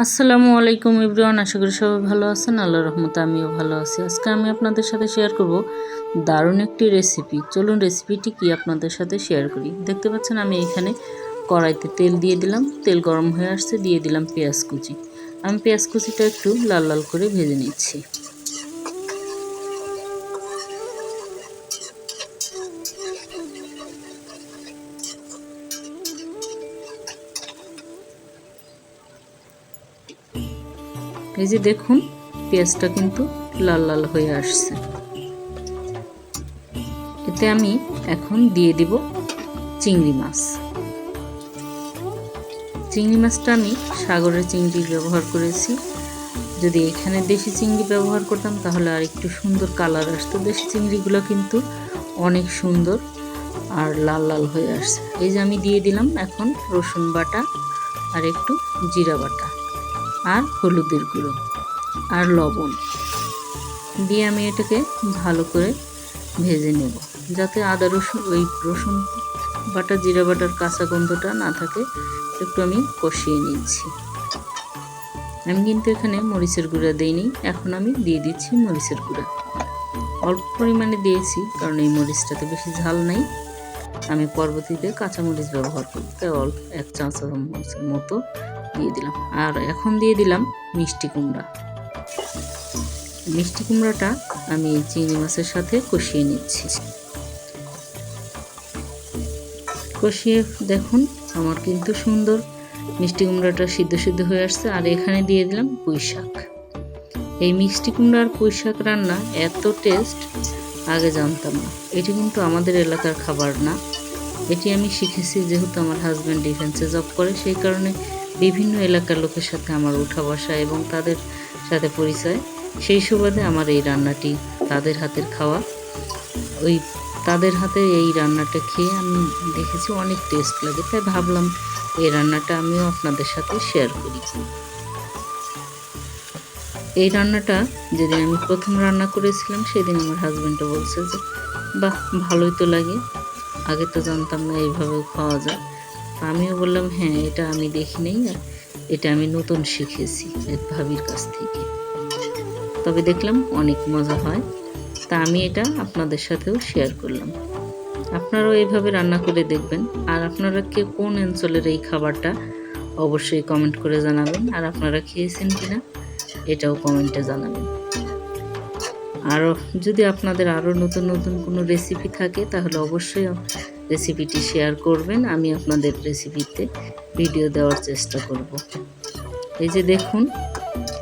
আসসালামু আলাইকুম এভরিওয়ান, আশা করি সবাই ভালো আছেন। আল্লাহর রহমতে আমিও ভালো আছি। আজকে আমি আপনাদের সাথে শেয়ার করব দারুণ একটি রেসিপি। চলুন রেসিপিটি কি আপনাদের সাথে শেয়ার করি। দেখতে পাচ্ছেন আমি এখানে কড়াইতে তেল দিয়ে দিলাম, তেল গরম হয়ে আসছে, দিয়ে দিলাম পেঁয়াজ কুচি। আমি পেঁয়াজ কুচিটা একটু লাল লাল করে ভেজে নিচ্ছি। এই যে দেখুন পেঁয়াজটা কিন্তু লাল লাল হয়ে আসছে। এতে আমি এখন দিয়ে দিব চিংড়ি মাছ। চিংড়ি মাছটা আমি সাগরের চিংড়ি ব্যবহার করেছি। যদি এখানে দেশি চিংড়ি ব্যবহার করতাম তাহলে আর একটু সুন্দর কালার আসতো। দেশি চিংড়িগুলো কিন্তু অনেক সুন্দর আর লাল লাল হয়ে আসছে। এই যে আমি দিয়ে দিলাম এখন রসুন বাটা আর একটু জিরা বাটা আর হলুদের গুঁড়ো আর লবণ দিয়ে আমি এটাকে ভালো করে ভেজে নেব, যাতে আদা রসুন বাটা জিরা বাটার কাঁচা গন্ধটা না থাকে। একটু আমি কষিয়ে নিচ্ছি। আমি কিন্তু এখানে মরিচের গুঁড়া দিইনি, এখন আমি দিয়ে দিচ্ছি মরিচের গুঁড়া। অল্প পরিমাণে দিয়েছি কারণ এই মরিচটাতে বেশি ঝাল নাই। আমি পরবর্তীতে কাঁচামরিচ ব্যবহার করব, তাই অল্প 1 চা চামচের মতো দিয়ে দিলাম। আর এখন দিয়ে দিলাম মিষ্টি কুমড়া। মিষ্টি কুমড়াটা আমি চিংড়ি মাছের সাথে কষিয়ে নিচ্ছি। কষিয়ে দেখুন আমার কিন্তু সুন্দর মিষ্টি কুমড়াটা সিদ্ধ হয়ে আসছে। আর এখানে দিয়ে দিলাম পুঁই শাক। এই মিষ্টি কুমড়ার পুঁই শাক রান্না এত টেস্ট আগে জানতাম না। এটি কিন্তু আমাদের এলাকার খাবার না, এটি আমি শিখেছি যেহেতু আমার হাজব্যান্ড ডিফেন্সে জব করে, সেই কারণে বিভিন্ন এলাকার লোকের সাথে আমার উঠা বসা এবং তাদের সাথে পরিচয়। সেই সুবাদে আমার এই রান্নাটি তাদের হাতের খাওয়া, তাদের হাতে এই রান্নাটা খেয়ে আমি দেখেছি অনেক টেস্ট লাগে, তাই ভাবলাম এই রান্নাটা আমিও আপনাদের সাথে শেয়ার করি। এই রান্নাটা যেদিন আমি প্রথম রান্না করেছিলাম সেদিন আমার হাজব্যান্ডও বলছে যে বাহ, ভালোই তো লাগে, আগে তো জানতাম না এইভাবেও খাওয়া যায়। আমিও বললাম হ্যাঁ, এটা আমি দেখি নেই, এটা আমি নতুন শিখেছি এক ভাবির কাছ থেকে। তবে দেখলাম অনেক মজা হয়, তা আমি এটা আপনাদের সাথেও শেয়ার করলাম। আপনারাও এইভাবে রান্না করে দেখবেন। আর আপনারা কে কোন অঞ্চলের এই খাবারটা অবশ্যই কমেন্ট করে জানাবেন, আর আপনারা খেয়েছেন কিনা এটাও কমেন্টে জানাবেন। আরও যদি আপনাদের আরও নতুন নতুন কোনো রেসিপি থাকে তাহলে অবশ্যই রেসিপিটি শেয়ার করবেন, আমি আপনাদের রেসিপিতে ভিডিও দেওয়ার চেষ্টা করব। এই যে দেখুন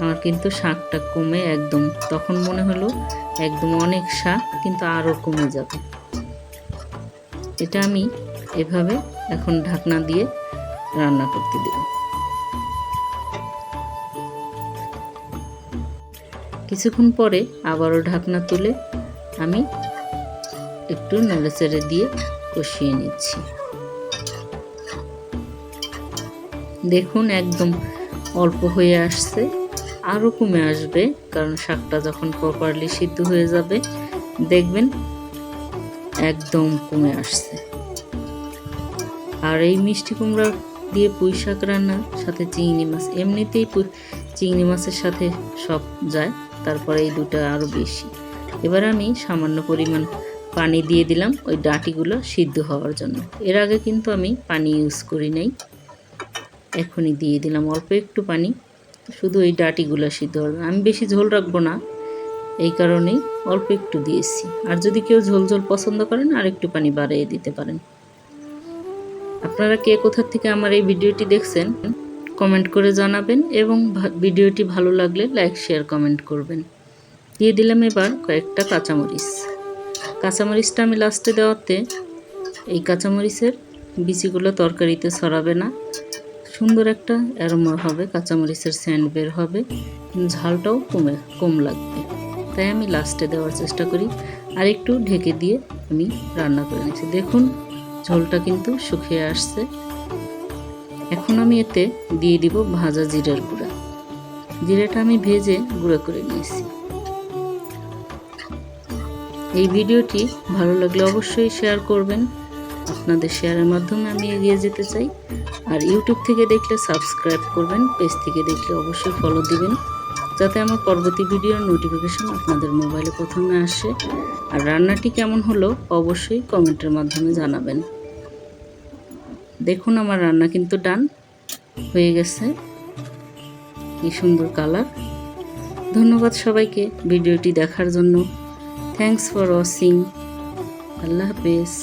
আমার কিন্তু শাকটা কমে একদম, তখন মনে হলো একদম অনেক শাক, কিন্তু আরও কমে যাবে। এটা আমি এভাবে এখন ঢাকনা দিয়ে রান্না করতে দেব। কিছুক্ষণ পরে আবারও ঢাকনা তুলে আমি একটু নেড়েচেড়ে দিয়ে কষিয়ে নিচ্ছি। দেখুন একদম অল্প হয়ে আসছে, আরও কমে আসবে, কারণ শাকটা যখন প্রপারলি সিদ্ধ হয়ে যাবে দেখবেন একদম কমে আসছে। আর এই মিষ্টি কুমড়া দিয়ে পুঁই শাক রান্নার সাথে চিংড়ি মাছ, এমনিতেই চিংড়ি মাছের সাথে সব যায়, তারপরে এই দুটো আরও বেশি। এবার আমি সামান্য পরিমাণ পানি দিয়ে দিলাম ওই ডাঁটিগুলো সিদ্ধ হওয়ার জন্য। এর আগে কিন্তু আমি পানি ইউজ করি নাই, এখনই দিয়ে দিলাম অল্প একটু পানি, শুধু এই ডাঁটিগুলো সিদ্ধ হবে। আমি বেশি ঝোল রাখবো না, এই কারণেই অল্প একটু দিয়েছি। আর যদি কেউ ঝোল ঝোল পছন্দ করেন আর একটু পানি বাড়িয়ে দিতে পারেন। আপনারা কে কোথা থেকে আমার এই ভিডিওটি দেখছেন কমেন্ট করে জানাবেন, এবং ভিডিওটি ভালো লাগলে লাইক শেয়ার কমেন্ট করবেন। দিয়ে দিলাম এবার কয়েকটা কাঁচামরিচ। কাঁচামরিচটা আমি লাস্টে দেওয়াতে এই কাঁচামরিচের বিচিগুলো তরকারিতে ছড়াবে না, সুন্দর একটা অ্যারোমা হবে, কাঁচামরিচের সেন্ট বের হবে, ঝালটাও কম লাগবে, তাই আমি লাস্টে দেওয়ার চেষ্টা করি। আর একটু ঢেকে দিয়ে আমি রান্না করে নিচ্ছি। দেখুন ঝোলটা কিন্তু শুকিয়ে আসছে। এখন আমি এতে দিয়ে দিব ভাজা জিরার গুঁড়া। জিরাটা আমি ভেজে গুঁড়ো করে নিয়েছি। এই ভিডিওটি ভালো লাগলে অবশ্যই শেয়ার করবেন, আপনাদের শেয়ারের মাধ্যমে আমি এগিয়ে যেতে চাই। আর ইউটিউব থেকে দেখলে সাবস্ক্রাইব করবেন, পেজ থেকে দেখলে অবশ্যই ফলো দিবেন, যাতে আমার পরবর্তী ভিডিওর নোটিফিকেশন আপনাদের মোবাইলে প্রথমে আসে। আর রান্নাটি কেমন হলো অবশ্যই কমেন্টের মাধ্যমে জানাবেন। দেখুন আমার রান্না কিন্তু ডান হয়ে গেছে, কি সুন্দর কালার। ধন্যবাদ সবাইকে ভিডিওটি দেখার জন্য। Thanks for watching. আল্লাহ হাফেজ।